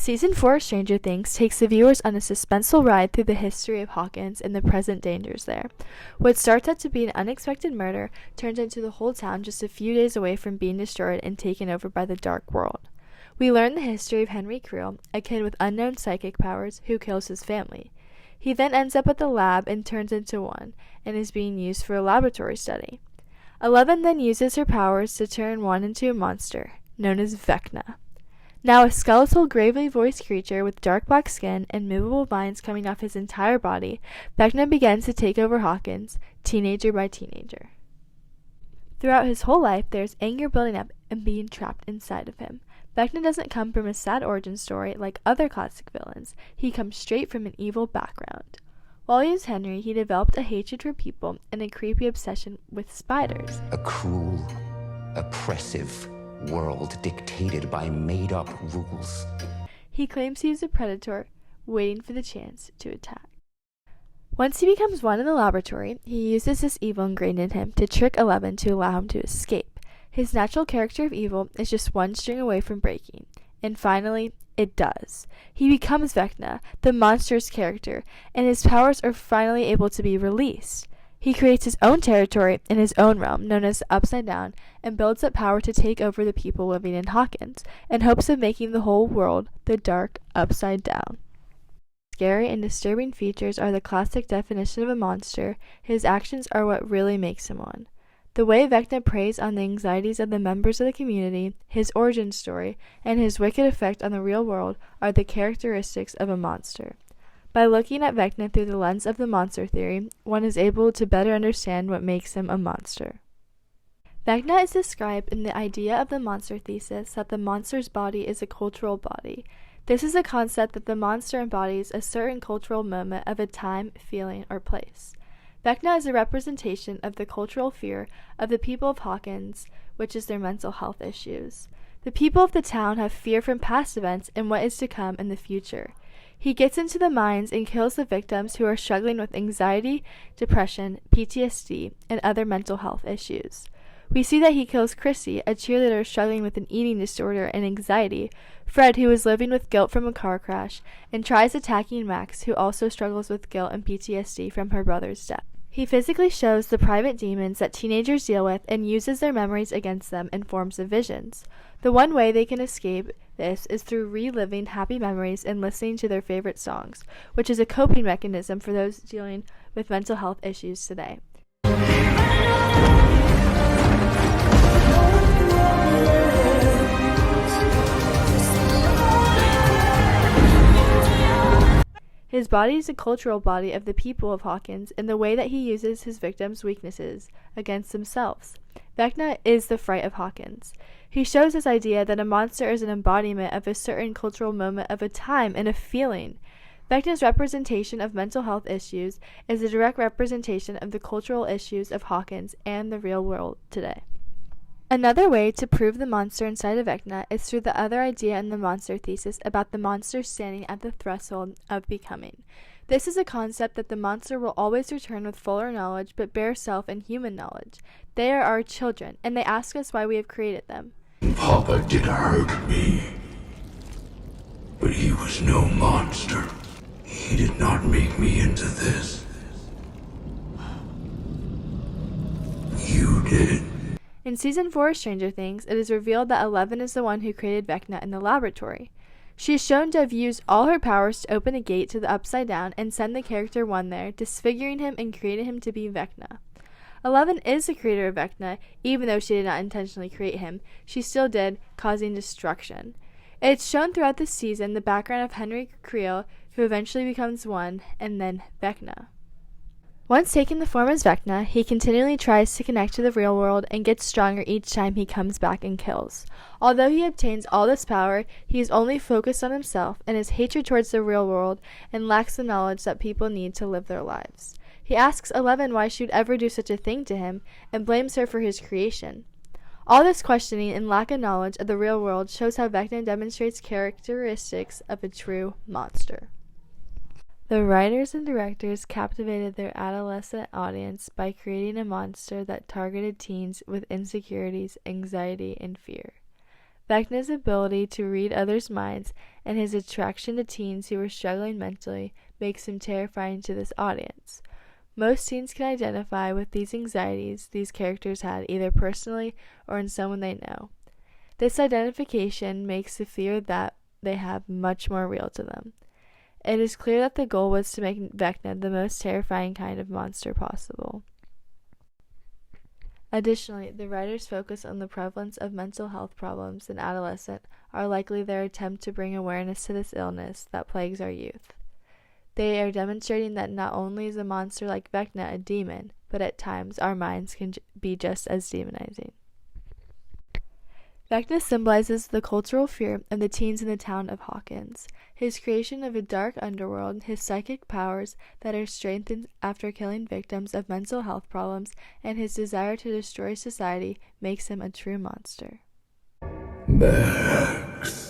Season 4 of Stranger Things takes the viewers on a suspenseful ride through the history of Hawkins and the present dangers there. What starts out to be an unexpected murder turns into the whole town just a few days away from being destroyed and taken over by the Dark World. We learn the history of Henry Creel, a kid with unknown psychic powers who kills his family. He then ends up at the lab and turns into one, and is being used for a laboratory study. 11 then uses her powers to turn one into a monster, known as Vecna. Now a skeletal, gravely voiced creature with dark black skin and movable vines coming off his entire body, Vecna begins to take over Hawkins, teenager by teenager. Throughout his whole life, there's anger building up and being trapped inside of him. Vecna doesn't come from a sad origin story like other classic villains. He comes straight from an evil background. While he was Henry, he developed a hatred for people and a creepy obsession with spiders. A cruel, oppressive world dictated by made-up rules. He claims he is a predator, waiting for the chance to attack. Once he becomes one in the laboratory, he uses this evil ingrained in him to trick 11 to allow him to escape. His natural character of evil is just one string away from breaking. And finally, it does. He becomes Vecna, the monster's character, and his powers are finally able to be released. He creates his own territory in his own realm, known as the Upside Down, and builds up power to take over the people living in Hawkins, in hopes of making the whole world the dark Upside Down. Scary and disturbing features are the classic definition of a monster. His actions are what really makes him one. The way Vecna preys on the anxieties of the members of the community, his origin story, and his wicked effect on the real world are the characteristics of a monster. By looking at Vecna through the lens of the monster theory, one is able to better understand what makes him a monster. Vecna is described in the idea of the monster thesis that the monster's body is a cultural body. This is a concept that the monster embodies a certain cultural moment of a time, feeling, or place. Vecna is a representation of the cultural fear of the people of Hawkins, which is their mental health issues. The people of the town have fear from past events and what is to come in the future. He gets into the minds and kills the victims who are struggling with anxiety, depression, PTSD, and other mental health issues. We see that he kills Chrissy, a cheerleader struggling with an eating disorder and anxiety, Fred, who is living with guilt from a car crash, and tries attacking Max, who also struggles with guilt and PTSD from her brother's death. He physically shows the private demons that teenagers deal with and uses their memories against them in forms of visions. The one way they can escape this is through reliving happy memories and listening to their favorite songs, which is a coping mechanism for those dealing with mental health issues today. His body is a cultural body of the people of Hawkins in the way that he uses his victims' weaknesses against themselves. Vecna is the fright of Hawkins. He shows this idea that a monster is an embodiment of a certain cultural moment of a time and a feeling. Vecna's representation of mental health issues is a direct representation of the cultural issues of Hawkins and the real world today. Another way to prove the monster inside of Vecna is through the other idea in the monster thesis about the monster standing at the threshold of becoming. This is a concept that the monster will always return with fuller knowledge but bare self and human knowledge. They are our children, and they ask us why we have created them. Papa did hurt me, but he was no monster. He did not make me into this. You did. In Season 4 of Stranger Things, it is revealed that 11 is the one who created Vecna in the laboratory. She is shown to have used all her powers to open a gate to the Upside Down and send the character One there, disfiguring him and creating him to be Vecna. 11 is the creator of Vecna, even though she did not intentionally create him. She still did, causing destruction. It's shown throughout the season the background of Henry Creel, who eventually becomes One, and then Vecna. Once taking the form as Vecna, he continually tries to connect to the real world and gets stronger each time he comes back and kills. Although he obtains all this power, he is only focused on himself and his hatred towards the real world and lacks the knowledge that people need to live their lives. He asks 11 why she would ever do such a thing to him and blames her for his creation. All this questioning and lack of knowledge of the real world shows how Vecna demonstrates characteristics of a true monster. The writers and directors captivated their adolescent audience by creating a monster that targeted teens with insecurities, anxiety, and fear. Vecna's ability to read others' minds and his attraction to teens who were struggling mentally makes him terrifying to this audience. Most teens can identify with these anxieties these characters had either personally or in someone they know. This identification makes the fear that they have much more real to them. It is clear that the goal was to make Vecna the most terrifying kind of monster possible. Additionally, the writers' focus on the prevalence of mental health problems in adolescents are likely their attempt to bring awareness to this illness that plagues our youth. They are demonstrating that not only is a monster like Vecna a demon, but at times our minds can be just as demonizing. Vecna symbolizes the cultural fear of the teens in the town of Hawkins. His creation of a dark underworld, his psychic powers that are strengthened after killing victims of mental health problems, and his desire to destroy society makes him a true monster. Max.